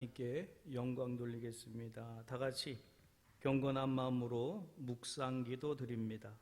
하나님께 영광 돌리겠습니다. 다 같이 경건한 마음으로 묵상 기도 드립니다.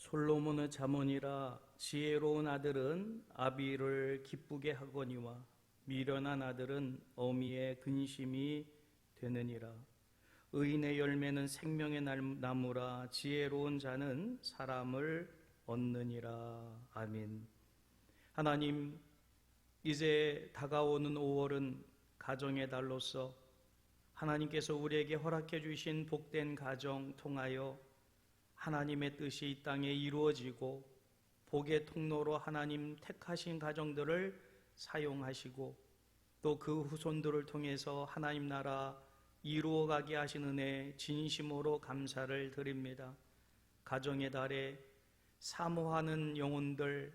솔로몬의 잠언이라 지혜로운 아들은 아비를 기쁘게 하거니와 미련한 아들은 어미의 근심이 되느니라. 의인의 열매는 생명의 나무라 지혜로운 자는 사람을 얻느니라. 아멘. 하나님, 이제 다가오는 5월은 가정의 달로서 하나님께서 우리에게 허락해 주신 복된 가정 통하여 하나님의 뜻이 이 땅에 이루어지고 복의 통로로 하나님 택하신 가정들을 사용하시고 또 그 후손들을 통해서 하나님 나라 이루어가게 하신 은혜 진심으로 감사를 드립니다. 가정의 달에 사모하는 영혼들,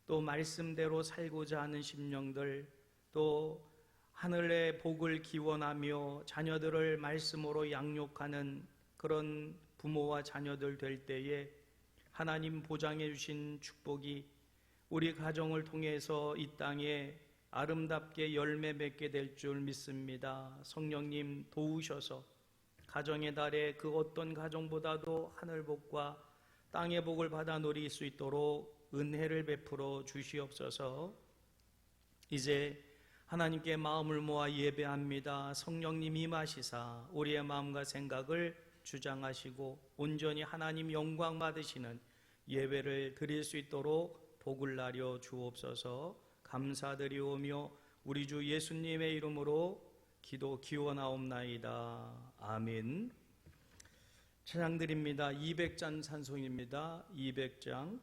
또 말씀대로 살고자 하는 심령들, 또 하늘의 복을 기원하며 자녀들을 말씀으로 양육하는 그런 부모와 자녀들 될 때에 하나님 보장해 주신 축복이 우리 가정을 통해서 이 땅에 아름답게 열매 맺게 될 줄 믿습니다. 성령님 도우셔서 가정의 달에 그 어떤 가정보다도 하늘 복과 땅의 복을 받아 누릴 수 있도록 은혜를 베풀어 주시옵소서. 이제 하나님께 마음을 모아 예배합니다. 성령님 임하시사 우리의 마음과 생각을 주장하시고 온전히 하나님 영광 받으시는 예배를 드릴 수 있도록 복을 나려 주옵소서. 감사드리오며 우리 주 예수님의 이름으로 기도 기원하옵나이다. 아멘. 찬양 드립니다. 200장 찬송입니다. 200장.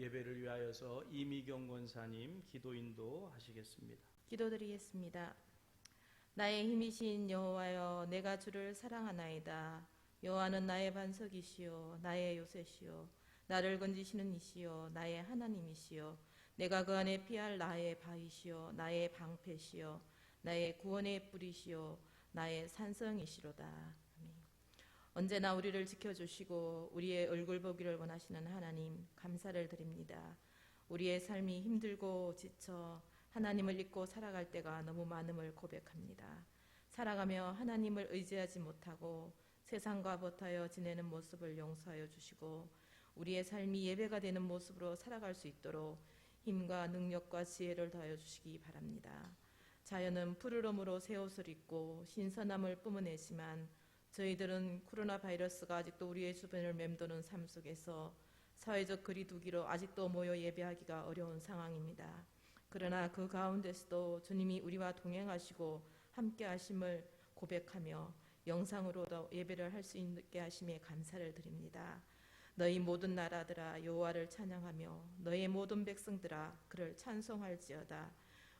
예배를 위하여서 이미경 권사님 기도 인도하시겠습니다. 기도드리겠습니다. 나의 힘이신 여호와여, 내가 주를 사랑하나이다. 여호와는 나의 반석이시요 나의 요새시요 나를 건지시는 이시요 나의 하나님이시요 내가 그 안에 피할 나의 바위시요 나의 방패시요 나의 구원의 뿌리시요 나의 산성이시로다. 아멘. 언제나 우리를 지켜주시고 우리의 얼굴 보기를 원하시는 하나님, 감사를 드립니다. 우리의 삶이 힘들고 지쳐 하나님을 잊고 살아갈 때가 너무 많음을 고백합니다. 살아가며 하나님을 의지하지 못하고 세상과 버타여 지내는 모습을 용서하여 주시고 우리의 삶이 예배가 되는 모습으로 살아갈 수 있도록 힘과 능력과 지혜를 더하여 주시기 바랍니다. 자연은 푸르름으로 새 옷을 입고 신선함을 뿜어내지만 저희들은 코로나 바이러스가 아직도 우리의 주변을 맴도는 삶 속에서 사회적 거리두기로 아직도 모여 예배하기가 어려운 상황입니다. 그러나 그 가운데서도 주님이 우리와 동행하시고 함께 하심을 고백하며 영상으로도 예배를 할 수 있게 하심에 감사를 드립니다. 너희 모든 나라들아 여호와를 찬양하며 너희 모든 백성들아 그를 찬송할지어다.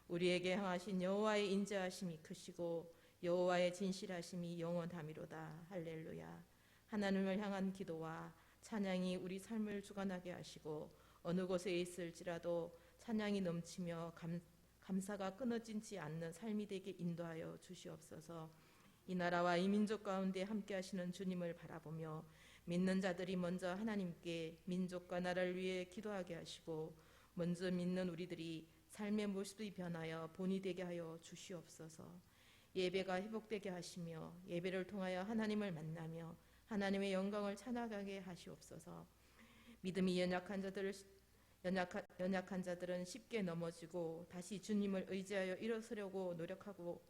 우리에게 향하신 여호와의 인자하심이 크시고 여호와의 진실하심이 영원하미로다. 할렐루야. 하나님을 향한 기도와 찬양이 우리 삶을 주관하게 하시고 어느 곳에 있을지라도 찬양이 넘치며 감사가 끊어지지 않는 삶이 되게 인도하여 주시옵소서. 이 나라와 이 민족 가운데 함께 하시는 주님을 바라보며 믿는 자들이 먼저 하나님께 민족과 나라를 위해 기도하게 하시고 먼저 믿는 우리들이 삶의 모습이 변하여 본이 되게 하여 주시옵소서. 예배가 회복되게 하시며 예배를 통하여 하나님을 만나며 하나님의 영광을 찬양하게 하시옵소서. 믿음이 연약한 자들은 쉽게 넘어지고 다시 주님을 의지하여 일어서려고 노력하고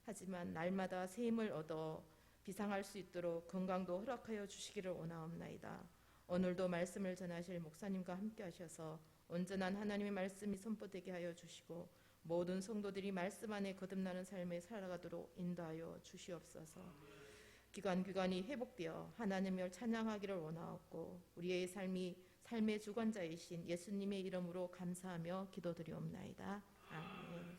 하지만 날마다 새 힘을 얻어 비상할 수 있도록 건강도 허락하여 주시기를 원하옵나이다. 오늘도 말씀을 전하실 목사님과 함께 하셔서 온전한 하나님의 말씀이 선포되게 하여 주시고 모든 성도들이 말씀 안에 거듭나는 삶에 살아가도록 인도하여 주시옵소서. 기관이 회복되어 하나님을 찬양하기를 원하옵고 우리의 삶의 주관자이신 예수님의 이름으로 감사하며 기도드리옵나이다. 아멘.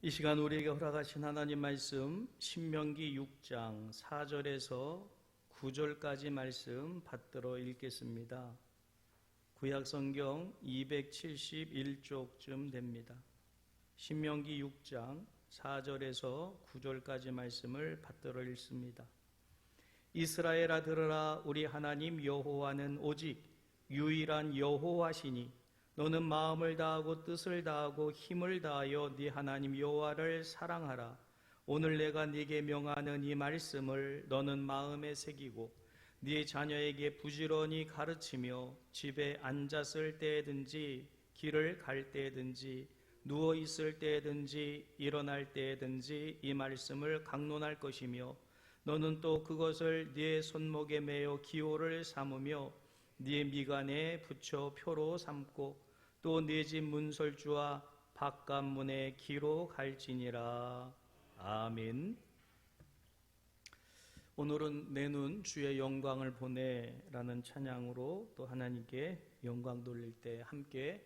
이 시간 우리에게 허락하신 하나님 말씀 신명기 6장 4절에서 9절까지 말씀 받들어 읽겠습니다. 구약성경 271쪽쯤 됩니다. 신명기 6장 4절에서 9절까지 말씀을 받들어 읽습니다. 이스라엘아 들으라. 우리 하나님 여호와는 오직 유일한 여호와시니 너는 마음을 다하고 뜻을 다하고 힘을 다하여 네 하나님 여호와를 사랑하라. 오늘 내가 네게 명하는 이 말씀을 너는 마음에 새기고 네 자녀에게 부지런히 가르치며 집에 앉았을 때든지 길을 갈 때든지 누워 있을 때든지 일어날 때든지 이 말씀을 강론할 것이며 너는 또 그것을 네 손목에 매어 기호를 삼으며 네 미간에 붙여 표로 삼고 또 네 집 문설주와 바깥문에 기로 갈지니라. 아멘. 오늘은 내 눈 주의 영광을 보내라는 찬양으로 또 하나님께 영광 돌릴 때 함께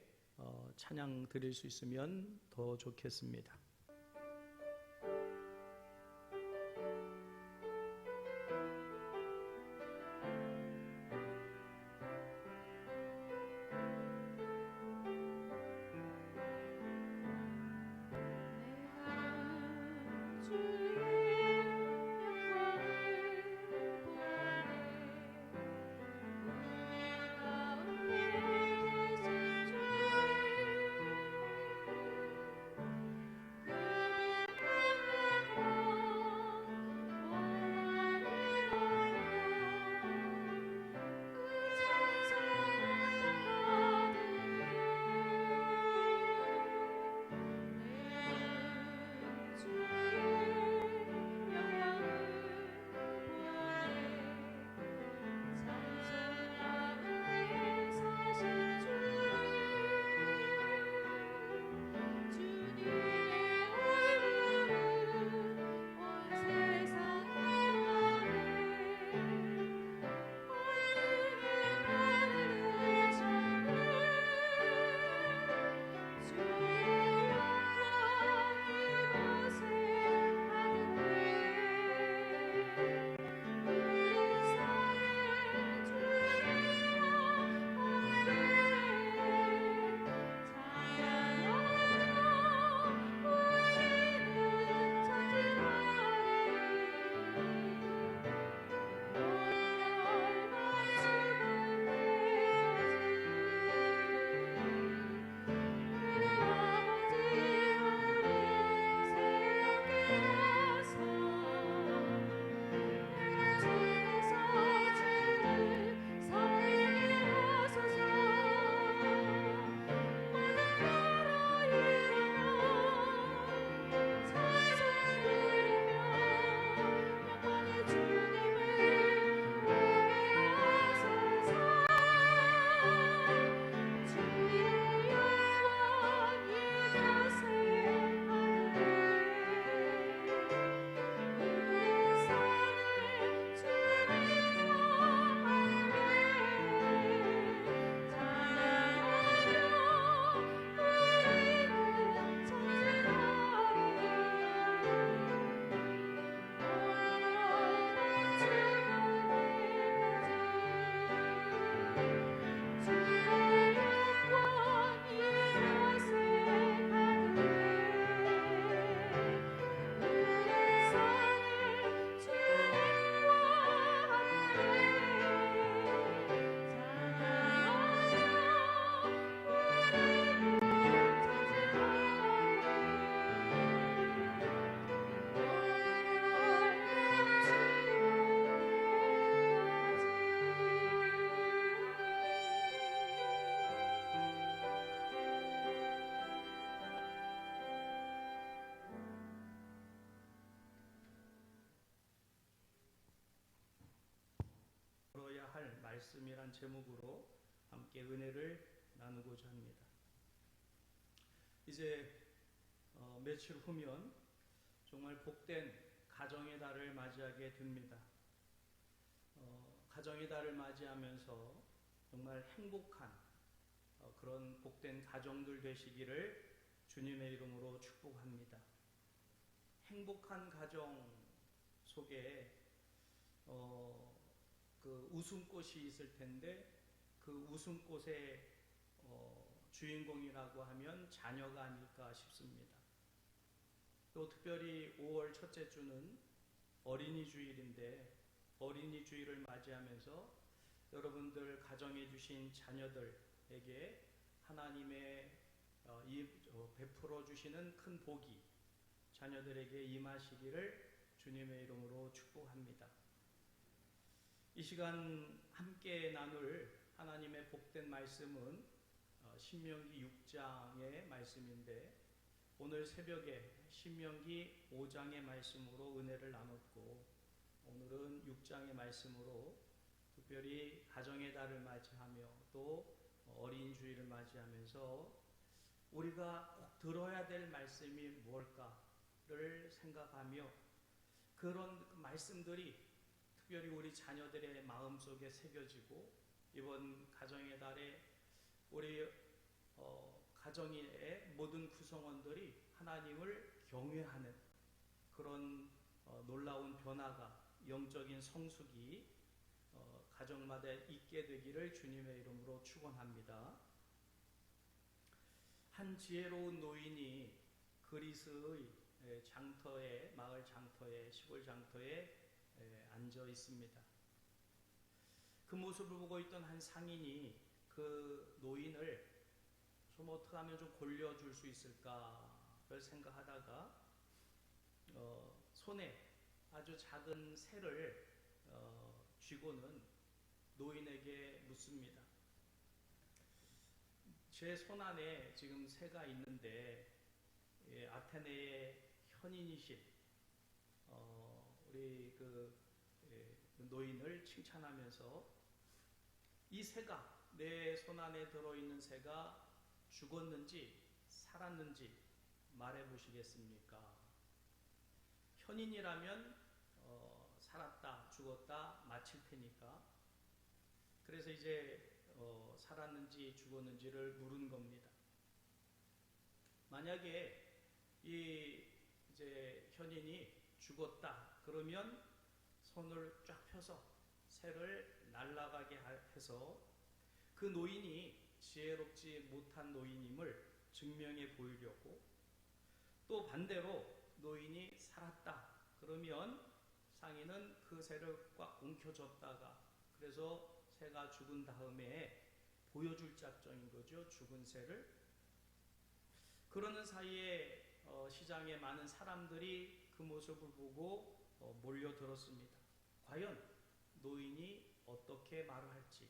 찬양 드릴 수 있으면 더 좋겠습니다. 말씀이란 제목으로 함께 은혜를 나누고자 합니다. 이제 며칠 후면 정말 복된 가정의 달을 맞이하게 됩니다. 가정의 달을 맞이하면서 정말 행복한 그런 복된 가정들 되시기를 주님의 이름으로 축복합니다. 행복한 가정 속에 그 웃음꽃이 있을 텐데 그 웃음꽃의 주인공이라고 하면 자녀가 아닐까 싶습니다. 또 특별히 5월 첫째 주는 어린이 주일인데 어린이 주일을 맞이하면서 여러분들 가정에 주신 자녀들에게 하나님의 베풀어 주시는 큰 복이 자녀들에게 임하시기를 주님의 이름으로 축복합니다. 이 시간 함께 나눌 하나님의 복된 말씀은 신명기 6장의 말씀인데 오늘 새벽에 신명기 5장의 말씀으로 은혜를 나눴고 오늘은 6장의 말씀으로 특별히 가정의 달을 맞이하며 또 어린이주일을 맞이하면서 우리가 꼭 들어야 될 말씀이 무엇일까를 생각하며 그런 말씀들이 특별히 우리 자녀들의 마음속에 새겨지고 이번 가정의 달에 우리 가정의 모든 구성원들이 하나님을 경외하는 그런 놀라운 변화가 영적인 성숙이 가정마다 있게 되기를 주님의 이름으로 축원합니다. 한 지혜로운 노인이 그리스의 장터에 마을 장터에 시골 장터에 앉아 있습니다. 그 모습을 보고 있던 한 상인이 그 노인을 좀 어떻게 하면 좀 골려줄 수 있을까를 생각하다가 손에 아주 작은 새를 쥐고는 노인에게 묻습니다. 제 손 안에 지금 새가 있는데 아테네의 현인이신 우리 그 노인을 칭찬하면서 이 새가 내 손 안에 들어있는 새가 죽었는지 살았는지 말해보시겠습니까? 현인이라면 살았다 죽었다 맞힐 테니까 그래서 이제 살았는지 죽었는지를 물은 겁니다. 만약에 이제 현인이 죽었다 그러면 손을 쫙 펴서 새를 날아가게 해서 그 노인이 지혜롭지 못한 노인임을 증명해 보이려고 또 반대로 노인이 살았다 그러면 상인은 그 새를 꽉 움켜쥐었다가 그래서 새가 죽은 다음에 보여줄 작정인 거죠. 죽은 새를. 그러는 사이에 시장에 많은 사람들이 그 모습을 보고 몰려들었습니다. 과연 노인이 어떻게 말을 할지.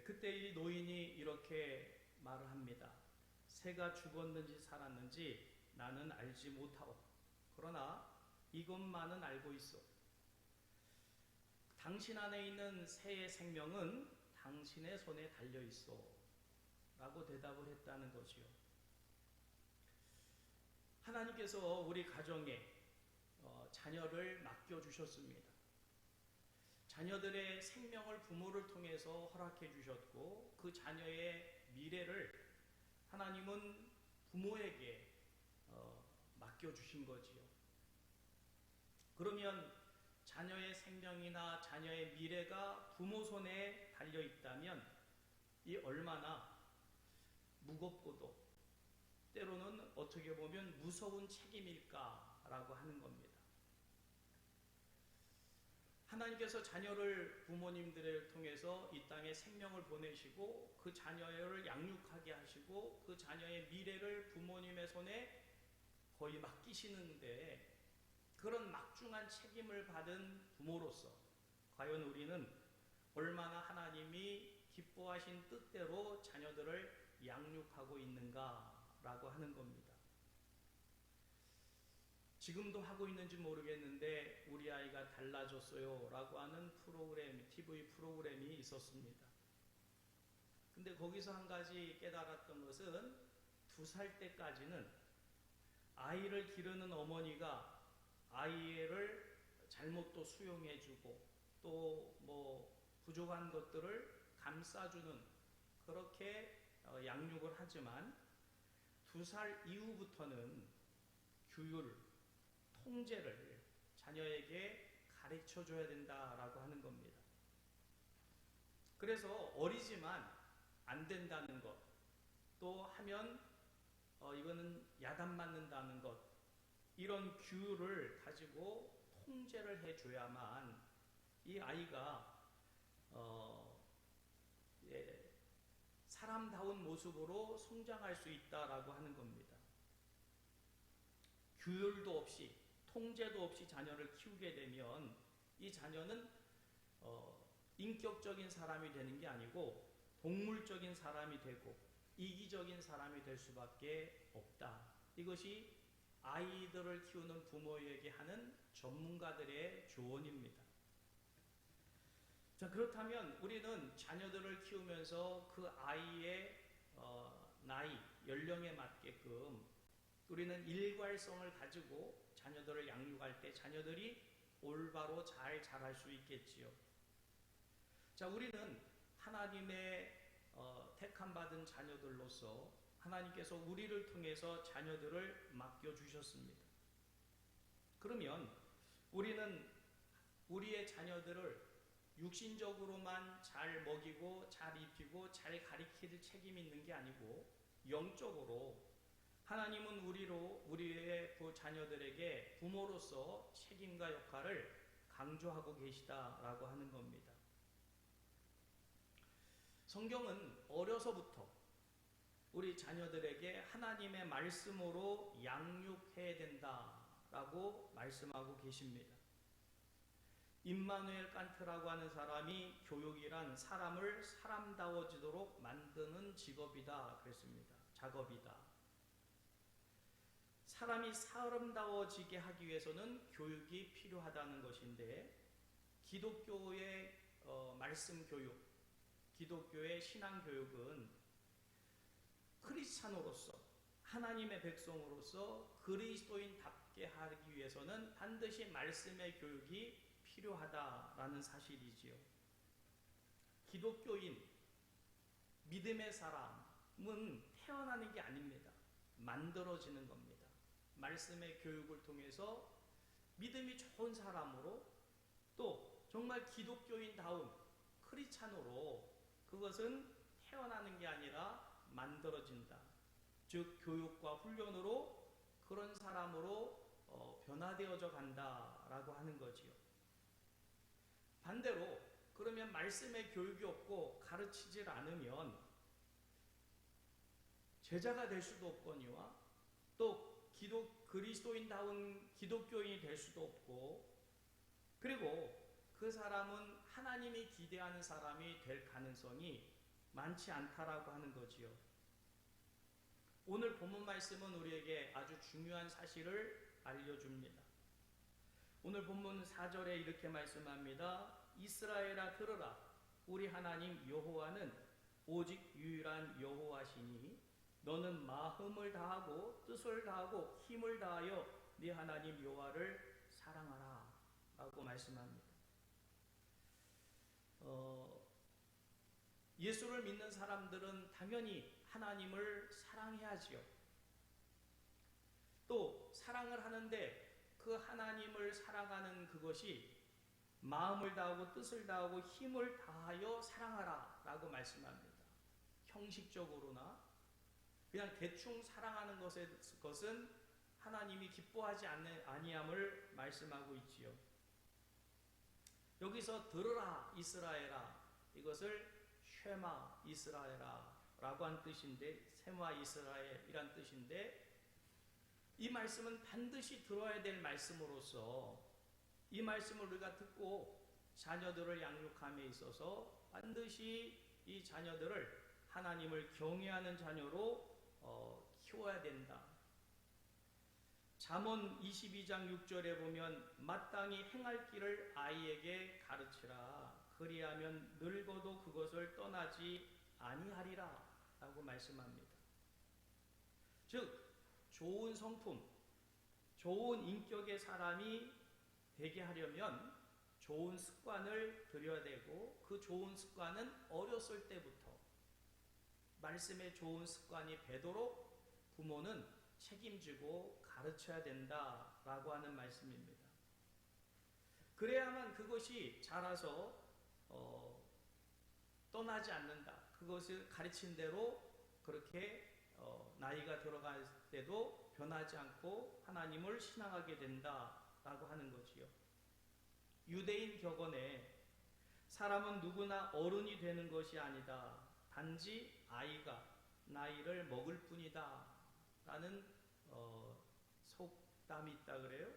그때 이 노인이 이렇게 말을 합니다. 새가 죽었는지 살았는지 나는 알지 못하오. 그러나 이것만은 알고 있어. 당신 안에 있는 새의 생명은 당신의 손에 달려 있어. 라고 대답을 했다는 거지요. 하나님께서 우리 가정에 자녀를 맡겨주셨습니다. 자녀들의 생명을 부모를 통해서 허락해 주셨고 그 자녀의 미래를 하나님은 부모에게 맡겨주신 거지요. 그러면 자녀의 생명이나 자녀의 미래가 부모 손에 달려 있다면 이 얼마나 무겁고도 때로는 어떻게 보면 무서운 책임일까라고 하는 겁니다. 하나님께서 자녀를 부모님들을 통해서 이 땅에 생명을 보내시고 그 자녀를 양육하게 하시고 그 자녀의 미래를 부모님의 손에 거의 맡기시는데 그런 막중한 책임을 받은 부모로서 과연 우리는 얼마나 하나님이 기뻐하신 뜻대로 자녀들을 양육하고 있는가라고 하는 겁니다. 지금도 하고 있는지 모르겠는데 우리 아이가 달라졌어요 라고 하는 프로그램, TV 프로그램이 있었습니다. 근데 거기서 한 가지 깨달았던 것은 2살 때까지는 아이를 기르는 어머니가 아이를 잘못 또 수용해주고 또 뭐 부족한 것들을 감싸주는 그렇게 양육을 하지만 2살 이후부터는 규율, 통제를 자녀에게 가르쳐 줘야 된다라고 하는 겁니다. 그래서 어리지만 안 된다는 것, 또 하면 이거는 야단 맞는다는 것, 이런 규율을 가지고 통제를 해줘야만 이 아이가 사람다운 모습으로 성장할 수 있다라고 하는 겁니다. 규율도 없이 통제도 없이 자녀를 키우게 되면 이 자녀는 인격적인 사람이 되는 게 아니고 동물적인 사람이 되고 이기적인 사람이 될 수밖에 없다. 이것이 아이들을 키우는 부모에게 하는 전문가들의 조언입니다. 자, 그렇다면 우리는 자녀들을 키우면서 그 아이의 나이, 연령에 맞게끔 우리는 일괄성을 가지고 자녀들을 양육할 때 자녀들이 올바로 잘 자랄 수 있겠지요. 자, 우리는 하나님의 택함받은 자녀들로서 하나님께서 우리를 통해서 자녀들을 맡겨주셨습니다. 그러면 우리는 우리의 자녀들을 육신적으로만 잘 먹이고 잘 입히고 잘 가리킬 책임이 있는 게 아니고 영적으로 하나님은 우리의 자녀들에게 부모로서 책임과 역할을 강조하고 계시다라고 하는 겁니다. 성경은 어려서부터 우리 자녀들에게 하나님의 말씀으로 양육해야 된다라고 말씀하고 계십니다. 임마누엘 칸트라고 하는 사람이 교육이란 사람을 사람다워지도록 만드는 직업이다 그랬습니다. 작업이다. 사람이 사람다워지게 하기 위해서는 교육이 필요하다는 것인데 기독교의 말씀 교육, 기독교의 신앙 교육은 크리스찬으로서 하나님의 백성으로서 그리스도인답게 하기 위해서는 반드시 말씀의 교육이 필요하다라는 사실이지요. 기독교인, 믿음의 사람은 태어나는 게 아닙니다. 만들어지는 겁니다. 말씀의 교육을 통해서 믿음이 좋은 사람으로 또 정말 기독교인다운 크리스찬으로 그것은 태어나는 게 아니라 만들어진다. 즉 교육과 훈련으로 그런 사람으로 변화되어져 간다라고 하는 거지요. 반대로 그러면 말씀의 교육이 없고 가르치질 않으면 제자가 될 수도 없거니와 또 그리스도인다운 기독교인이 될 수도 없고 그리고 그 사람은 하나님이 기대하는 사람이 될 가능성이 많지 않다라고 하는 거지요. 오늘 본문 말씀은 우리에게 아주 중요한 사실을 알려줍니다. 오늘 본문 4절에 이렇게 말씀합니다. 이스라엘아 들으라. 우리 하나님 여호와는 오직 유일한 여호와시니 너는 마음을 다하고 뜻을 다하고 힘을 다하여 네 하나님 여호와를 사랑하라 라고 말씀합니다. 예수를 믿는 사람들은 당연히 하나님을 사랑해야지요. 또 사랑을 하는데 그 하나님을 사랑하는 그것이 마음을 다하고 뜻을 다하고 힘을 다하여 사랑하라 라고 말씀합니다. 형식적으로나 그냥 대충 사랑하는 것은 하나님이 기뻐하지 아니함을 말씀하고 있지요. 여기서 들으라 이스라엘아, 이것을 쉐마 이스라엘아 라고 한 뜻인데, 세마 이스라엘이란 뜻인데, 이 말씀은 반드시 들어야 될 말씀으로서 이 말씀을 우리가 듣고 자녀들을 양육함에 있어서 반드시 이 자녀들을 하나님을 경외하는 자녀로 키워야 된다. 잠언 22장 6절에 보면 마땅히 행할 길을 아이에게 가르치라. 그리하면 늙어도 그것을 떠나지 아니하리라 라고 말씀합니다. 즉 좋은 성품, 좋은 인격의 사람이 되게 하려면 좋은 습관을 들여야 되고, 그 좋은 습관은 어렸을 때부터 말씀의 좋은 습관이 배도록 부모는 책임지고 가르쳐야 된다라고 하는 말씀입니다. 그래야만 그것이 자라서 떠나지 않는다. 그것을 가르친 대로 그렇게 나이가 들어갈 때도 변하지 않고 하나님을 신앙하게 된다라고 하는 거지요. 유대인 격언에 사람은 누구나 어른이 되는 것이 아니다. 단지 아이가 나이를 먹을 뿐이다 라는 속담이 있다 그래요.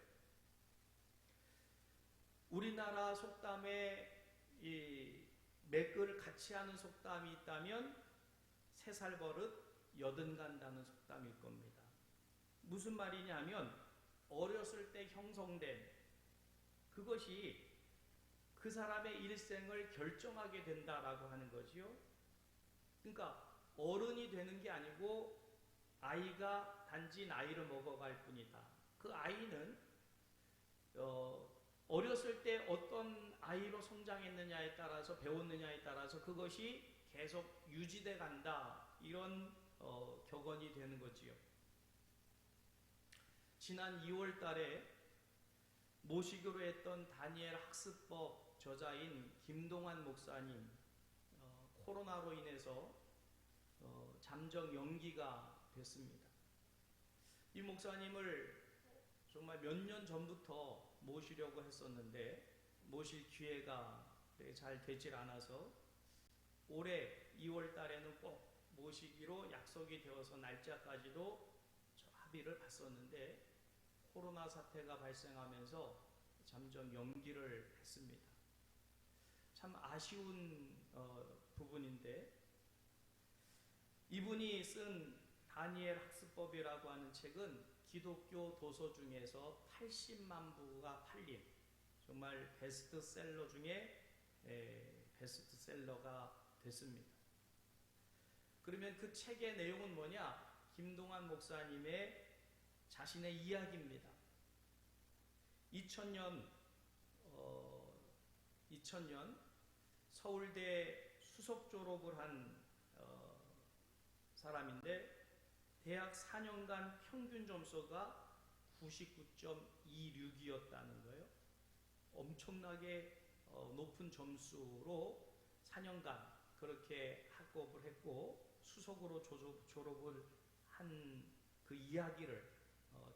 우리나라 속담에 이 맥을 같이 하는 속담이 있다면 3살 버릇 80 간다는 속담일 겁니다. 무슨 말이냐면 어렸을 때 형성된 그것이 그 사람의 일생을 결정하게 된다라고 하는 거지요. 그러니까 어른이 되는 게 아니고 아이가 단지 나이를 먹어갈 뿐이다. 그 아이는 어렸을 때 어떤 아이로 성장했느냐에 따라서, 배웠느냐에 따라서 그것이 계속 유지돼 간다. 이런 격언이 되는 거지요. 지난 2월 달에 모시기로 했던 다니엘 학습법 저자인 김동환 목사님 코로나로 인해서 잠정 연기가 됐습니다. 이 목사님을 정말 몇 년 전부터 모시려고 했었는데 모실 기회가 잘 되질 않아서 올해 2월 달에는 꼭 모시기로 약속이 되어서 날짜까지도 합의를 봤었는데 코로나 사태가 발생하면서 잠정 연기를 했습니다. 참 아쉬운 부분인데, 이분이 쓴 다니엘 학습법이라고 하는 책은 기독교 도서 중에서 80만 부가 팔린 정말 베스트셀러 중에 베스트셀러가 됐습니다. 그러면 그 책의 내용은 뭐냐? 김동환 목사님의 자신의 이야기입니다. 2000년 서울대 수석 졸업을 한 사람인데 대학 4년간 평균 점수가 99.26이었다는 거예요. 엄청나게 높은 점수로 4년간 그렇게 학업을 했고 수석으로 졸업을 한 그 이야기를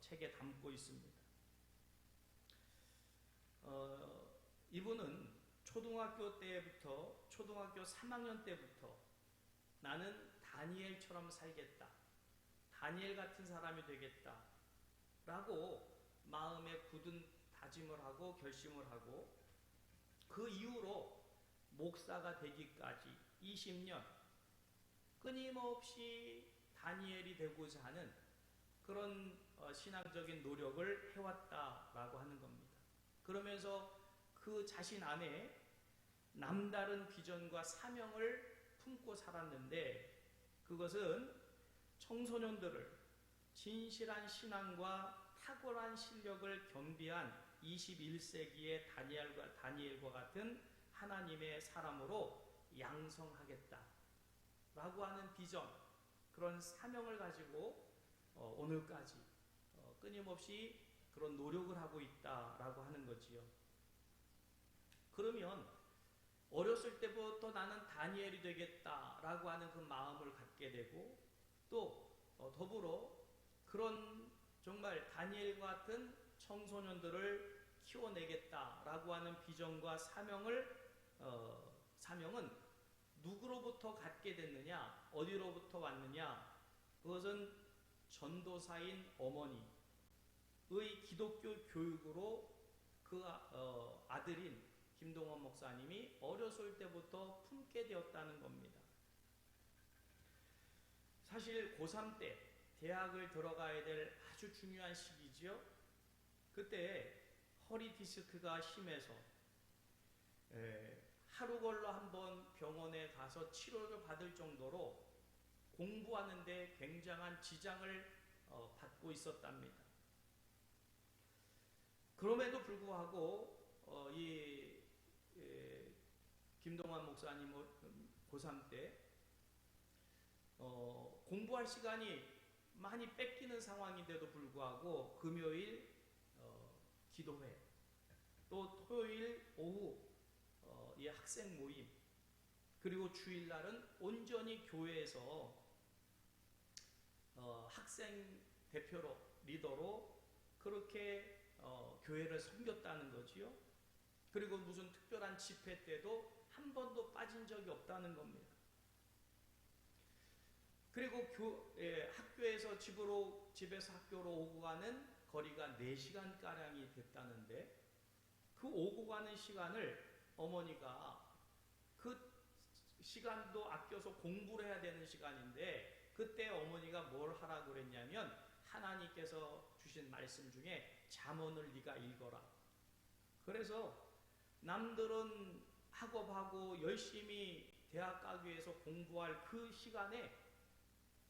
책에 담고 있습니다. 이분은 초등학교 3학년 때부터 나는 다니엘처럼 살겠다, 다니엘 같은 사람이 되겠다 라고 마음에 굳은 다짐을 하고 결심을 하고, 그 이후로 목사가 되기까지 20년 끊임없이 다니엘이 되고자 하는 그런 신앙적인 노력을 해왔다라고 하는 겁니다. 그러면서 그 자신 안에 남다른 비전과 사명을 품고 살았는데, 그것은 청소년들을 진실한 신앙과 탁월한 실력을 겸비한 21세기의 다니엘과 같은 하나님의 사람으로 양성하겠다라고 하는 비전, 그런 사명을 가지고 오늘까지 끊임없이 그런 노력을 하고 있다라고 하는 거지요. 그러면 어렸을 때부터 나는 다니엘이 되겠다라고 하는 그 마음을 갖게 되고, 또 더불어 그런 정말 다니엘과 같은 청소년들을 키워내겠다라고 하는 비전과 사명은 누구로부터 갖게 됐느냐, 어디로부터 왔느냐? 그것은 전도사인 어머니의 기독교 교육으로 그 아들인 김동원 목사님이 어렸을 때부터 품게 되었다는 겁니다. 사실 고3 때 대학을 들어가야 될 아주 중요한 시기지요. 그때 허리 디스크가 심해서 하루 걸러 한번 병원에 가서 치료를 받을 정도로 공부하는데 굉장한 지장을 받고 있었답니다. 그럼에도 불구하고 김동환 목사님 고3 때 공부할 시간이 많이 뺏기는 상황인데도 불구하고 금요일 기도회, 또 토요일 오후 이 학생 모임, 그리고 주일날은 온전히 교회에서 학생 대표로, 리더로 그렇게 교회를 섬겼다는 거지요. 그리고 무슨 특별한 집회 때도 한 번도 빠진 적이 없다는 겁니다. 그리고 학교에서 집에서 학교로 오고 가는 거리가 4시간 가량이 됐다는데, 그 오고 가는 시간을 어머니가, 그 시간도 아껴서 공부를 해야 되는 시간인데, 그때 어머니가 뭘 하라고 그랬냐면 하나님께서 주신 말씀 중에 잠언을 네가 읽어라. 그래서 남들은 학업하고 열심히 대학 가기 위해서 공부할 그 시간에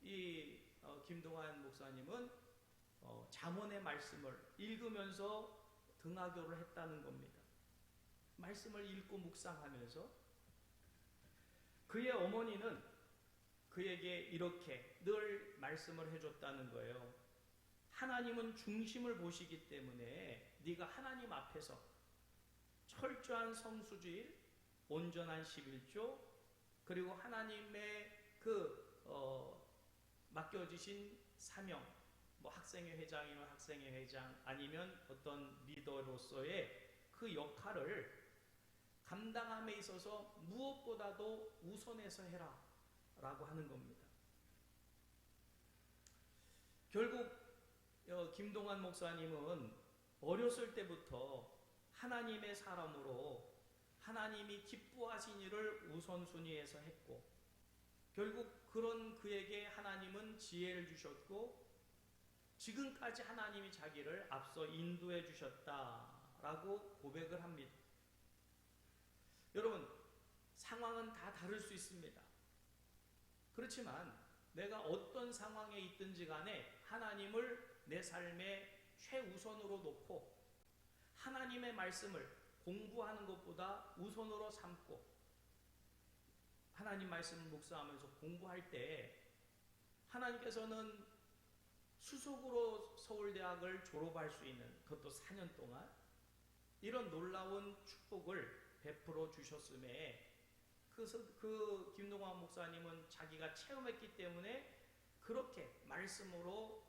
이 김동환 목사님은 잠언의 말씀을 읽으면서 등하교를 했다는 겁니다. 말씀을 읽고 묵상하면서 그의 어머니는 그에게 이렇게 늘 말씀을 해줬다는 거예요. 하나님은 중심을 보시기 때문에 네가 하나님 앞에서 철저한 성수주의, 온전한 11조, 그리고 하나님의 맡겨주신 사명, 학생회 회장이면 학생회 회장, 아니면 어떤 리더로서의 그 역할을 감당함에 있어서 무엇보다도 우선해서 해라 라고 하는 겁니다. 결국 김동환 목사님은 어렸을 때부터 하나님의 사람으로 하나님이 기뻐하신 일을 우선순위에서 했고, 결국 그런 그에게 하나님은 지혜를 주셨고 지금까지 하나님이 자기를 앞서 인도해 주셨다라고 고백을 합니다. 여러분, 상황은 다 다를 수 있습니다. 그렇지만 내가 어떤 상황에 있든지 간에 하나님을 내 삶의 최우선으로 놓고 하나님의 말씀을 공부하는 것보다 우선으로 삼고, 하나님 말씀을 묵상하면서 공부할 때 하나님께서는 수석으로 서울대학을 졸업할 수 있는, 그것도 4년 동안 이런 놀라운 축복을 베풀어 주셨음에 그 김동환 목사님은 자기가 체험했기 때문에 그렇게 말씀으로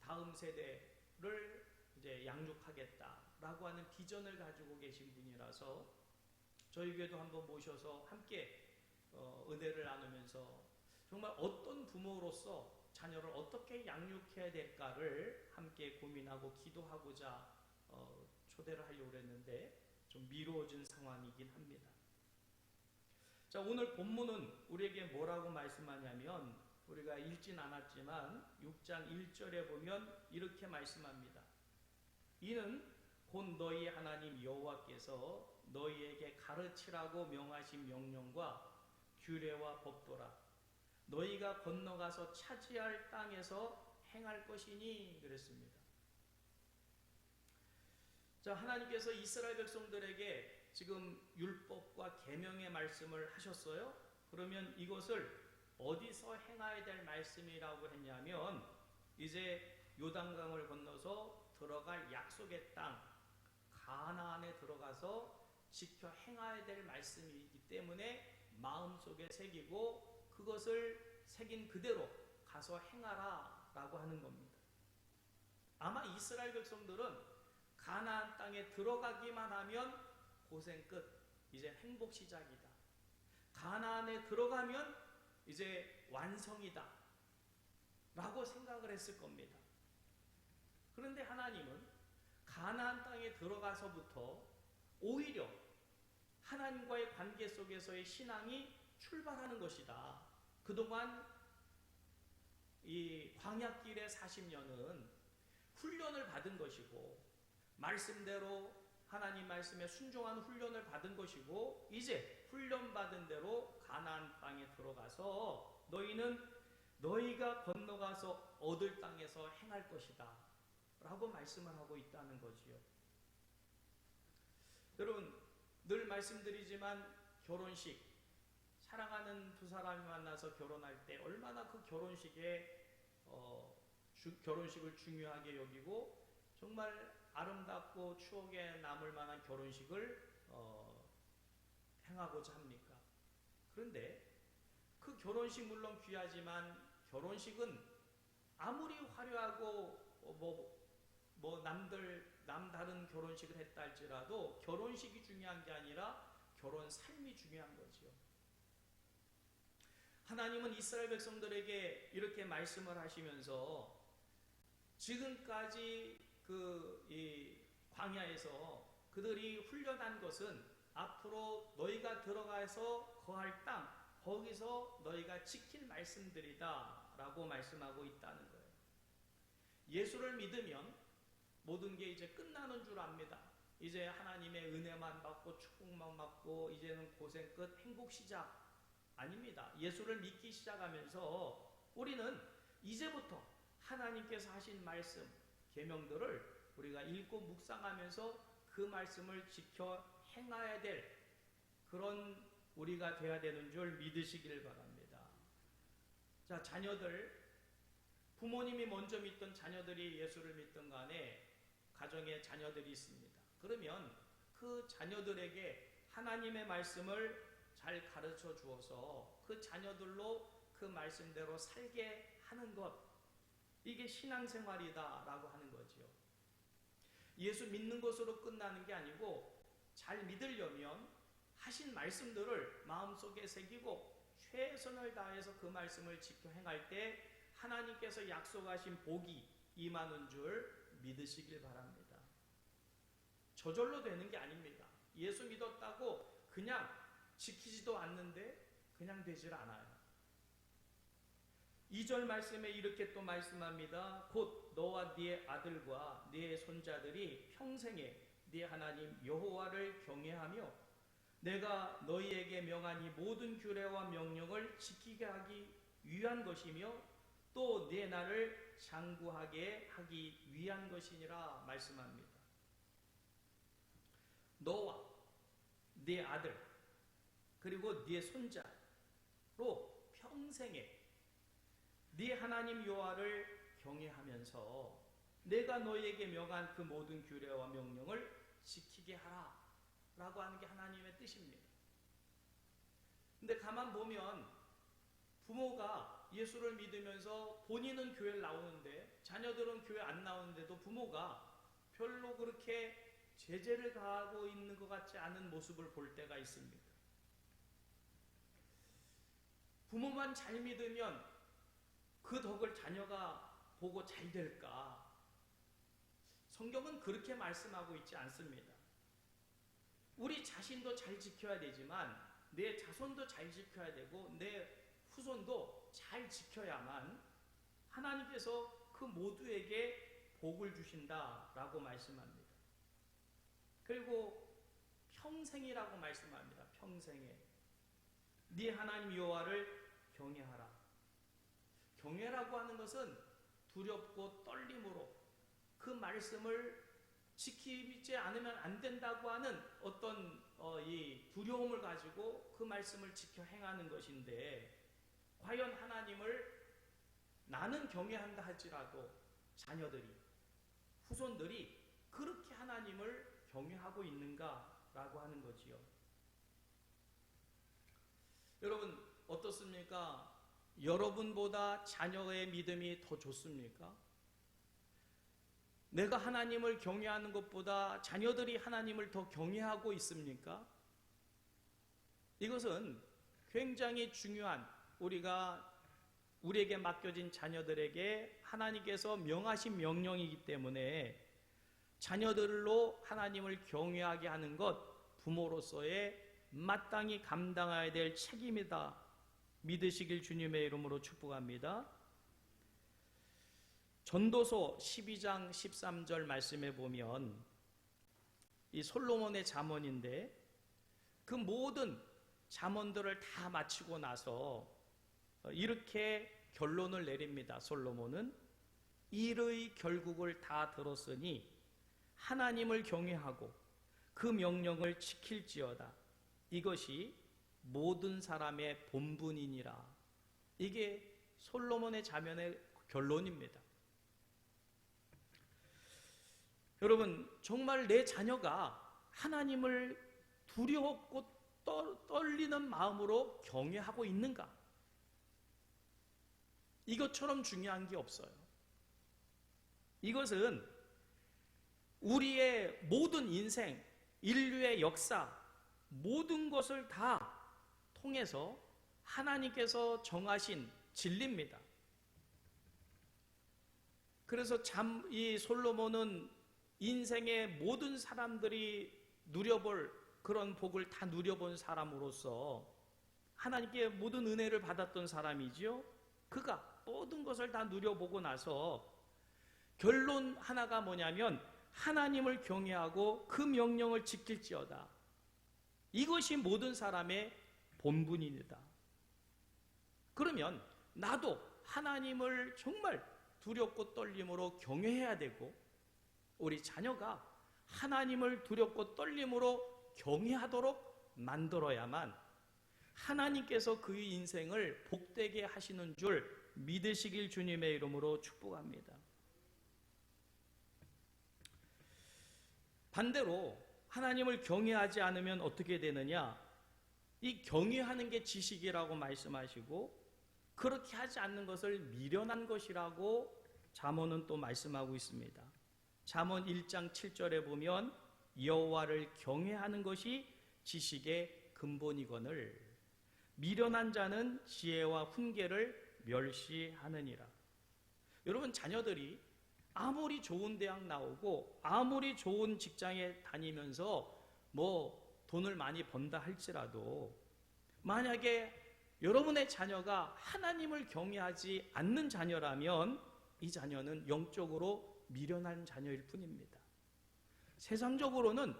다음 세대를 이제 양육하겠다라고 하는 비전을 가지고 계신 분이라서 저희 교회도 한번 모셔서 함께 은혜를 나누면서 정말 어떤 부모로서 자녀를 어떻게 양육해야 될까를 함께 고민하고 기도하고자 초대를 하려고 했는데 좀 미루어진 상황이긴 합니다. 자, 오늘 본문은 우리에게 뭐라고 말씀하냐면, 우리가 읽진 않았지만 6장 1절에 보면 이렇게 말씀합니다. 이는 곧 너희 하나님 여호와께서 너희에게 가르치라고 명하신 명령과 규례와 법도라. 너희가 건너가서 차지할 땅에서 행할 것이니 그랬습니다. 자, 하나님께서 이스라엘 백성들에게 지금 율법과 계명의 말씀을 하셨어요. 그러면 이것을 어디서 행해야 될 말씀이라고 했냐면, 이제 요단강을 건너서 들어갈 약속의 땅 가나안에 들어가서 지켜 행해야 될 말씀이기 때문에 마음속에 새기고 그것을 새긴 그대로 가서 행하라 라고 하는 겁니다. 아마 이스라엘 백성들은 가나안 땅에 들어가기만 하면 고생 끝, 이제 행복 시작이다. 가나안에 들어가면 이제 완성이다 라고 생각을 했을 겁니다. 그런데 하나님은 가나안 땅에 들어가서부터 오히려 하나님과의 관계 속에서의 신앙이 출발하는 것이다. 그동안 이 광야길의 40년은 훈련을 받은 것이고 말씀대로 하나님 말씀에 순종한 훈련을 받은 것이고 이제 훈련받은 대로 가나안 땅에 들어가서 너희는 너희가 건너가서 얻을 땅에서 행할 것이다 라고 말씀을 하고 있다는 거지요. 여러분 늘 말씀드리지만 결혼식, 사랑하는 두 사람이 만나서 결혼할 때 얼마나 그 결혼식을 중요하게 여기고 정말 아름답고 추억에 남을 만한 결혼식을 행하고자 합니까? 그런데 그 결혼식 물론 귀하지만 결혼식은 아무리 화려하고 남다른 결혼식을 했다 할지라도 결혼식이 중요한 게 아니라 결혼 삶이 중요한 거지요. 하나님은 이스라엘 백성들에게 이렇게 말씀을 하시면서 지금까지 이 광야에서 그들이 훈련한 것은 앞으로 너희가 들어가서 거할 땅, 거기서 너희가 지킬 말씀들이다 라고 말씀하고 있다는 거예요. 예수를 믿으면 모든 게 이제 끝나는 줄 압니다. 이제 하나님의 은혜만 받고 축복만 받고 이제는 고생 끝, 행복 시작. 아닙니다. 예수를 믿기 시작하면서 우리는 이제부터 하나님께서 하신 말씀, 계명들을 우리가 읽고 묵상하면서 그 말씀을 지켜 행해야 될 그런 우리가 되어야 되는 줄 믿으시길 바랍니다. 자, 자녀들, 부모님이 먼저 믿던 자녀들이 예수를 믿던 간에 가정에 자녀들이 있습니다. 그러면 그 자녀들에게 하나님의 말씀을 잘 가르쳐 주어서 그 자녀들로 그 말씀대로 살게 하는 것, 이게 신앙생활이다 라고 하는 거지요. 예수 믿는 것으로 끝나는 게 아니고 잘 믿으려면 하신 말씀들을 마음속에 새기고 최선을 다해서 그 말씀을 지켜 행할 때 하나님께서 약속하신 복이 임하는 줄 믿으시길 바랍니다. 저절로 되는 게 아닙니다. 예수 믿었다고 그냥 지키지도 않는데 그냥 되질 않아요. 2절 말씀에 이렇게 또 말씀합니다. 곧 너와 네 아들과 네 손자들이 평생에 네 하나님 여호와를 경외하며 내가 너희에게 명한 이 모든 규례와 명령을 지키게 하기 위한 것이며 또 네 나를 장구하게 하기 위한 것이니라 말씀합니다. 너와 네 아들 그리고 네 손자로 평생에 네 하나님 여호와를 경외하면서 내가 너희에게 명한 그 모든 규례와 명령을 지키게 하라 라고 하는 게 하나님의 뜻입니다. 근데 가만 보면 부모가 예수를 믿으면서 본인은 교회를 나오는데 자녀들은 교회 안 나오는데도 부모가 별로 그렇게 제재를 가하고 있는 것 같지 않은 모습을 볼 때가 있습니다. 부모만 잘 믿으면 그 덕을 자녀가 보고 잘 될까? 성경은 그렇게 말씀하고 있지 않습니다. 우리 자신도 잘 지켜야 되지만 내 자손도 잘 지켜야 되고 내 후손도 잘 지켜야만 하나님께서 그 모두에게 복을 주신다라고 말씀합니다. 그리고 평생이라고 말씀합니다. 평생에 네 하나님 여호와를 경외하라. 경외라고 하는 것은 두렵고 떨림으로 그 말씀을 지키지 않으면 안 된다고 하는 어떤 이 두려움을 가지고 그 말씀을 지켜 행하는 것인데 과연 하나님을 나는 경외한다 할지라도 자녀들이 후손들이 그렇게 하나님을 경외하고 있는가라고 하는 거지요. 여러분 어떻습니까? 여러분보다 자녀의 믿음이 더 좋습니까? 내가 하나님을 경외하는 것보다 자녀들이 하나님을 더 경외하고 있습니까? 이것은 굉장히 중요한 우리에게 맡겨진 자녀들에게 하나님께서 명하신 명령이기 때문에 자녀들로 하나님을 경외하게 하는 것 부모로서의 마땅히 감당해야 될 책임이다. 믿으시길 주님의 이름으로 축복합니다. 전도서 12장 13절 말씀에 보면 이 솔로몬의 잠언인데 그 모든 잠언들을 다 마치고 나서 이렇게 결론을 내립니다. 솔로몬은 일의 결국을 다 들었으니 하나님을 경외하고 그 명령을 지킬지어다. 이것이 모든 사람의 본분이니라. 이게 솔로몬의 잠언의 결론입니다. 여러분, 정말 내 자녀가 하나님을 두려웠고 떨리는 마음으로 경외하고 있는가? 이것처럼 중요한 게 없어요. 이것은 우리의 모든 인생, 인류의 역사, 모든 것을 다 통해서 하나님께서 정하신 진리입니다. 그래서 이 솔로몬은 인생의 모든 사람들이 누려볼 그런 복을 다 누려본 사람으로서 하나님께 모든 은혜를 받았던 사람이지요. 그가 모든 것을 다 누려보고 나서 결론 하나가 뭐냐면 하나님을 경외하고 그 명령을 지킬지어다. 이것이 모든 사람의 본분입니다. 그러면 나도 하나님을 정말 두렵고 떨림으로 경외해야 되고 우리 자녀가 하나님을 두렵고 떨림으로 경외하도록 만들어야만 하나님께서 그의 인생을 복되게 하시는 줄 믿으시길 주님의 이름으로 축복합니다. 반대로 하나님을 경외하지 않으면 어떻게 되느냐? 이 경외하는 게 지식이라고 말씀하시고 그렇게 하지 않는 것을 미련한 것이라고 잠언은 또 말씀하고 있습니다. 잠언 1장 7절에 보면 여호와를 경외하는 것이 지식의 근본이거늘 미련한 자는 지혜와 훈계를 멸시하느니라. 여러분, 자녀들이 아무리 좋은 대학 나오고 아무리 좋은 직장에 다니면서 뭐 돈을 많이 번다 할지라도 만약에 여러분의 자녀가 하나님을 경외하지 않는 자녀라면 이 자녀는 영적으로 미련한 자녀일 뿐입니다. 세상적으로는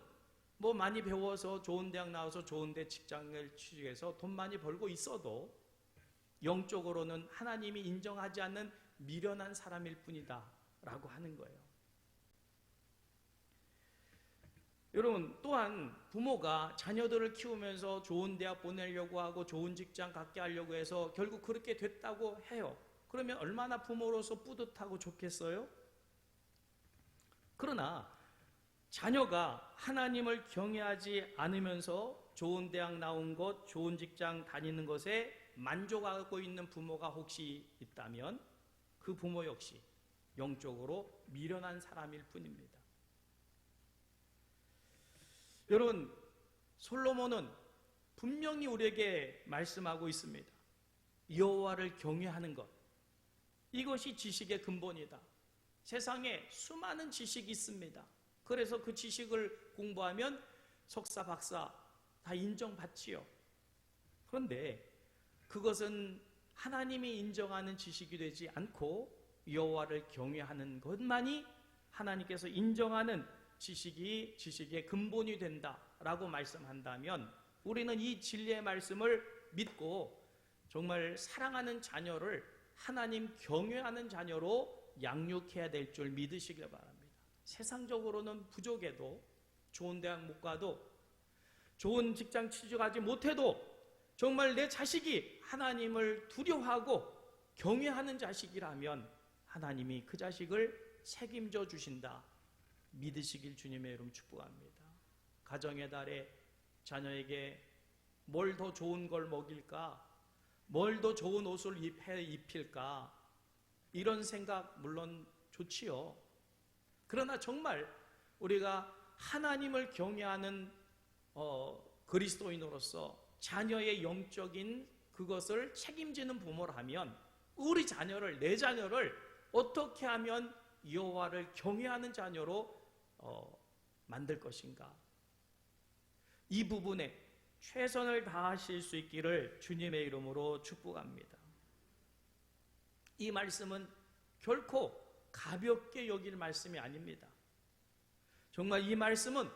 뭐 많이 배워서 좋은 대학 나와서 좋은 데 직장을 취직해서 돈 많이 벌고 있어도 영적으로는 하나님이 인정하지 않는 미련한 사람일 뿐이다 라고 하는 거예요. 여러분, 또한 부모가 자녀들을 키우면서 좋은 대학 보내려고 하고 좋은 직장 갖게 하려고 해서 결국 그렇게 됐다고 해요. 그러면 얼마나 부모로서 뿌듯하고 좋겠어요? 그러나 자녀가 하나님을 경외하지 않으면서 좋은 대학 나온 것, 좋은 직장 다니는 것에 만족하고 있는 부모가 혹시 있다면 그 부모 역시 영적으로 미련한 사람일 뿐입니다. 여러분, 솔로몬은 분명히 우리에게 말씀하고 있습니다. 여호와를 경외하는 것, 이것이 지식의 근본이다. 세상에 수많은 지식이 있습니다. 그래서 그 지식을 공부하면 석사, 박사 다 인정받지요. 그런데 그것은 하나님이 인정하는 지식이 되지 않고 여호와를 경외하는 것만이 하나님께서 인정하는 지식의 근본이 된다라고 말씀한다면 우리는 이 진리의 말씀을 믿고 정말 사랑하는 자녀를 하나님 경외하는 자녀로 양육해야 될 줄 믿으시길 바랍니다. 세상적으로는 부족해도 좋은 대학 못 가도 좋은 직장 취직하지 못해도 정말 내 자식이 하나님을 두려워하고 경외하는 자식이라면 하나님이 그 자식을 책임져 주신다 믿으시길 주님의 이름 축복합니다. 가정의 달에 자녀에게 뭘 더 좋은 걸 먹일까, 뭘 더 좋은 옷을 입힐까, 이런 생각 물론 좋지요. 그러나 정말 우리가 하나님을 경외하는 그리스도인으로서 자녀의 영적인 그것을 책임지는 부모라면 우리 자녀를, 내 자녀를 어떻게 하면 여호와를 경외하는 자녀로 만들 것인가? 이 부분에 최선을 다하실 수 있기를 주님의 이름으로 축복합니다. 이 말씀은 결코 가볍게 여길 말씀이 아닙니다. 정말 이 말씀은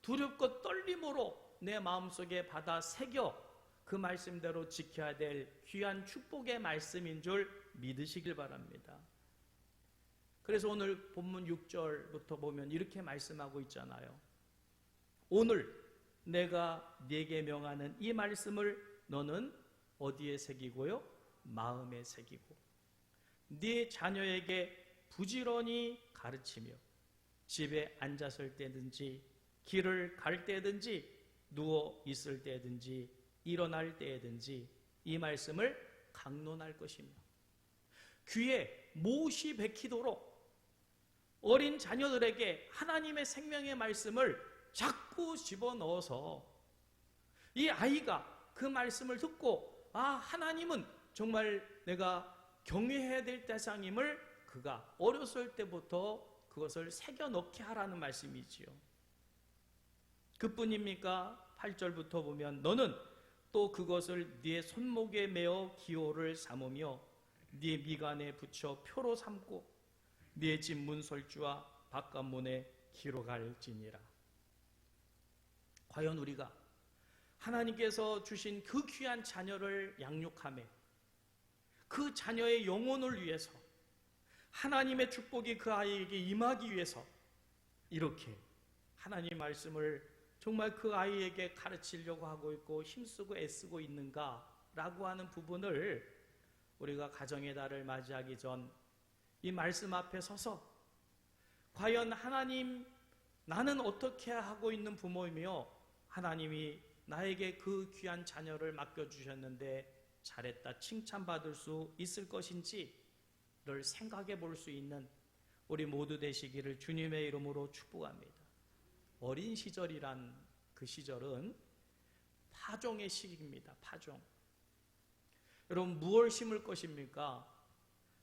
두렵고 떨림으로 내 마음속에 받아 새겨 그 말씀대로 지켜야 될 귀한 축복의 말씀인 줄 믿으시길 바랍니다. 그래서 오늘 본문 6절부터 보면 이렇게 말씀하고 있잖아요. 오늘 내가 네게 명하는 이 말씀을 너는 어디에 새기고요? 마음에 새기고 네 자녀에게 부지런히 가르치며 집에 앉았을 때든지 길을 갈 때든지 누워 있을 때든지 일어날 때든지 이 말씀을 강론할 것이며 귀에 못이 박히도록 어린 자녀들에게 하나님의 생명의 말씀을 자꾸 집어넣어서 이 아이가 그 말씀을 듣고 하나님은 정말 내가 경외해야 될 대상임을 그가 어렸을 때부터 그것을 새겨넣게 하라는 말씀이지요. 그뿐입니까? 8절부터 보면 너는 또 그것을 네 손목에 메어 기호를 삼으며 네 미간에 붙여 표로 삼고 네 집 문설주와 바깥문에 기록할지니라. 과연 우리가 하나님께서 주신 그 귀한 자녀를 양육하며 그 자녀의 영혼을 위해서 하나님의 축복이 그 아이에게 임하기 위해서 이렇게 하나님 말씀을 정말 그 아이에게 가르치려고 하고 있고 힘쓰고 애쓰고 있는가라고 하는 부분을 우리가 가정의 달을 맞이하기 전 이 말씀 앞에 서서 과연 하나님 나는 어떻게 하고 있는 부모이며 하나님이 나에게 그 귀한 자녀를 맡겨주셨는데 잘했다 칭찬받을 수 있을 것인지를 생각해 볼 수 있는 우리 모두 되시기를 주님의 이름으로 축복합니다. 어린 시절이란 그 시절은 파종의 시기입니다. 파종. 여러분 무엇을 심을 것입니까?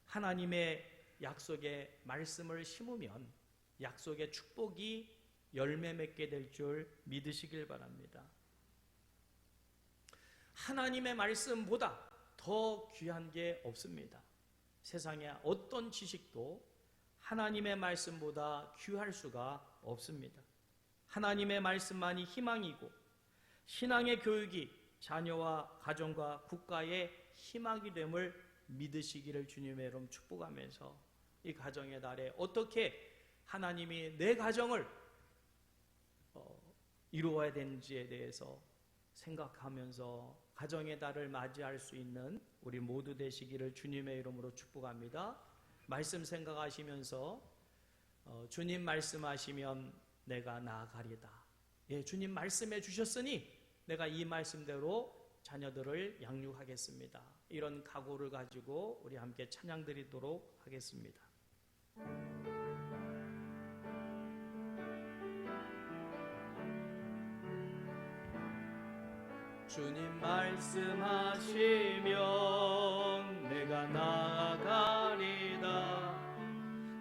하나님의 약속의 말씀을 심으면 약속의 축복이 열매 맺게 될 줄 믿으시길 바랍니다. 하나님의 말씀보다 더 귀한 게 없습니다. 세상에 어떤 지식도 하나님의 말씀보다 귀할 수가 없습니다. 하나님의 말씀만이 희망이고 신앙의 교육이 자녀와 가정과 국가의 희망이 됨을 믿으시기를 주님의 이름 축복하면서 이 가정의 달에 어떻게 하나님이 내 가정을 이루어야 되는지에 대해서 생각하면서 가정의 달을 맞이할 수 있는 우리 모두 되시기를 주님의 이름으로 축복합니다. 말씀 생각하시면서 주님 말씀하시면 내가 나아가리다. 예, 주님 말씀해 주셨으니 내가 이 말씀대로 자녀들을 양육하겠습니다. 이런 각오를 가지고 우리 함께 찬양 드리도록 하겠습니다. 주님 말씀하시면 내가 나아가리다.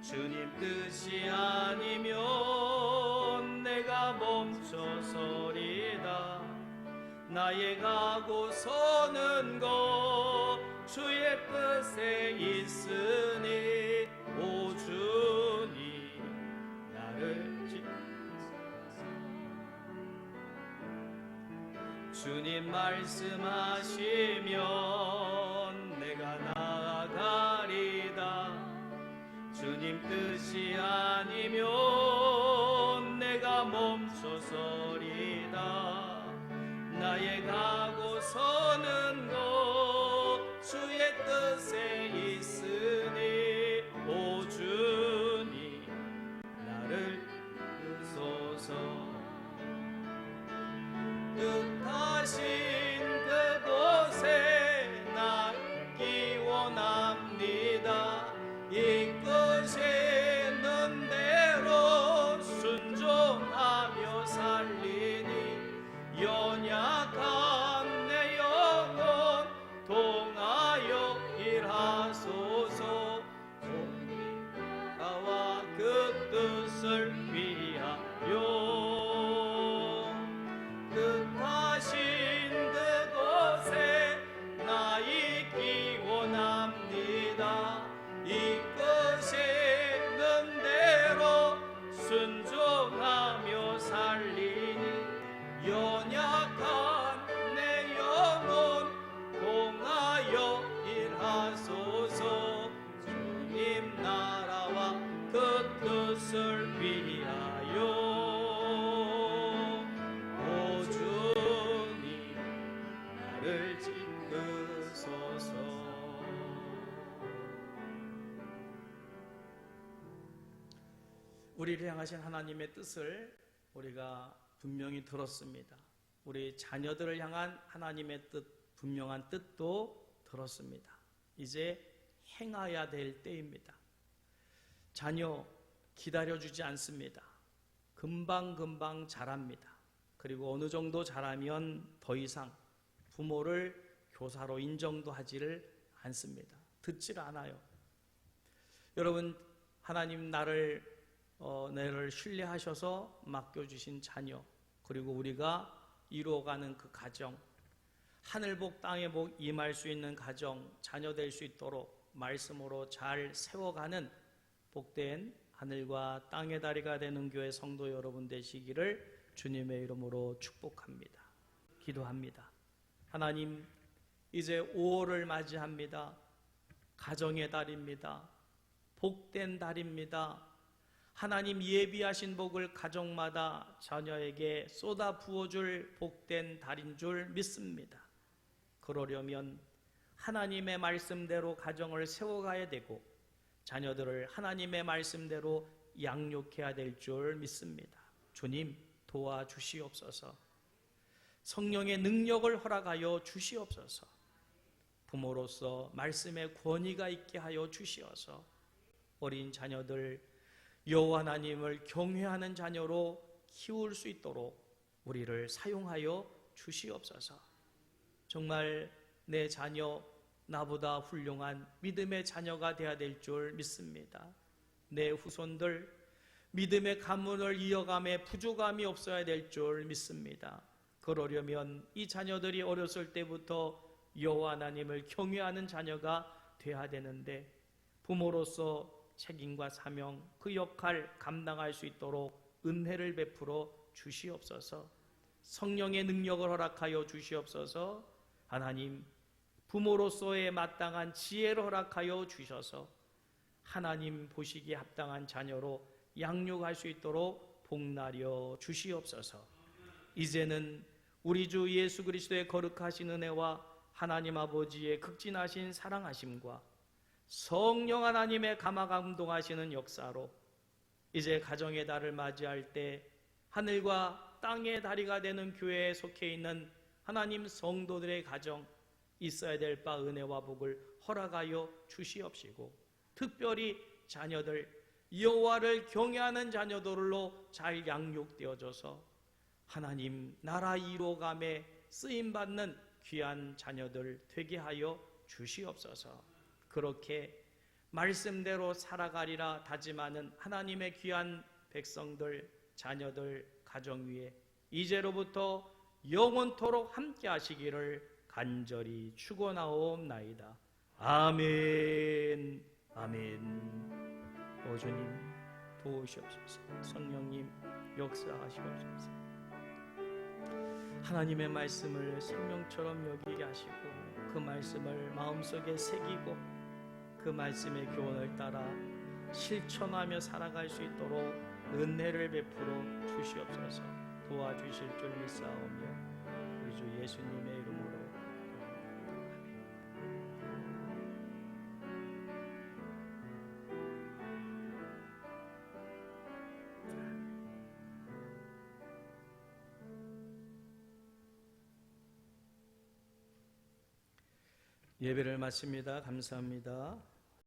주님 뜻이 아니면 내가 멈춰서리다. 나의 가고 서는 것 주의 뜻에 있으니 오 주님 나를 주님 말씀하시면 내가 나아가리다. 주님 뜻이 아니면 내가 멈춰서리다. 나의 가고 서는 것 주의 뜻에 있으니 오 주님 나를 이끄소서. 뜻하신 그곳에 남기 원합니다. 이끄시는 대로 순종하며 살리니 연약한 내 영혼 통하여 일하소서. 나를 지으소서. 우리를 향하신 하나님의 뜻을 우리가 분명히 들었습니다. 우리 자녀들을 향한 하나님의 뜻, 분명한 뜻도 들었습니다. 이제 행해야 될 때입니다. 자녀 기다려주지 않습니다. 금방금방 자랍니다. 그리고 어느 정도 자라면 더 이상 부모를 교사로 인정도 하지를 않습니다. 듣질 않아요. 여러분, 하나님 나를 신뢰하셔서 맡겨주신 자녀, 그리고 우리가 이루어가는 그 가정, 하늘복 땅의복 임할 수 있는 가정, 자녀 될 수 있도록 말씀으로 잘 세워가는 복된 하늘과 땅의 다리가 되는 교회 성도 여러분 되시기를 주님의 이름으로 축복합니다. 기도합니다. 하나님, 이제 5월을 맞이합니다. 가정의 달입니다. 복된 달입니다. 하나님 예비하신 복을 가정마다 자녀에게 쏟아 부어줄 복된 달인 줄 믿습니다. 그러려면 하나님의 말씀대로 가정을 세워가야 되고 자녀들을 하나님의 말씀대로 양육해야 될 줄 믿습니다. 주님 도와주시옵소서. 성령의 능력을 허락하여 주시옵소서. 부모로서 말씀의 권위가 있게 하여 주시어서 어린 자녀들 여호와 하나님을 경외하는 자녀로 키울 수 있도록 우리를 사용하여 주시옵소서. 정말 내 자녀 나보다 훌륭한 믿음의 자녀가 되어야 될 줄 믿습니다. 내 후손들 믿음의 가문을 이어감에 부족함이 없어야 될 줄 믿습니다. 그러려면 이 자녀들이 어렸을 때부터 여호와 하나님을 경외하는 자녀가 되어야 되는데 부모로서 책임과 사명, 그 역할 감당할 수 있도록 은혜를 베풀어 주시옵소서. 성령의 능력을 허락하여 주시옵소서. 하나님, 부모로서의 마땅한 지혜를 허락하여 주셔서 하나님 보시기에 합당한 자녀로 양육할 수 있도록 복나려 주시옵소서. 이제는 우리 주 예수 그리스도의 거룩하신 은혜와 하나님 아버지의 극진하신 사랑하심과 성령 하나님의 감화감동하시는 역사로 이제 가정의 달을 맞이할 때 하늘과 땅의 다리가 되는 교회에 속해 있는 하나님 성도들의 가정 있어야 될 바 은혜와 복을 허락하여 주시옵시고 특별히 자녀들 여호와를 경외하는 자녀들로 잘 양육되어져서 하나님 나라 이루어감에 쓰임받는 귀한 자녀들 되게 하여 주시옵소서. 그렇게 말씀대로 살아가리라 다짐하는 하나님의 귀한 백성들, 자녀들, 가정 위에 이제로부터 영원토록 함께 하시기를 간절히 축원하옵나이다. 아멘. 아멘. 오 주님 도우시옵소서. 성령님 역사하시옵소서. 하나님의 말씀을 생명처럼 여기게 하시고 그 말씀을 마음속에 새기고 그 말씀의 교훈을 따라 실천하며 살아갈 수 있도록 은혜를 베풀어 주시옵소서. 도와주실 줄 믿사오며 우리 주 예수님의 이름으로 예배를 마칩니다. 감사합니다.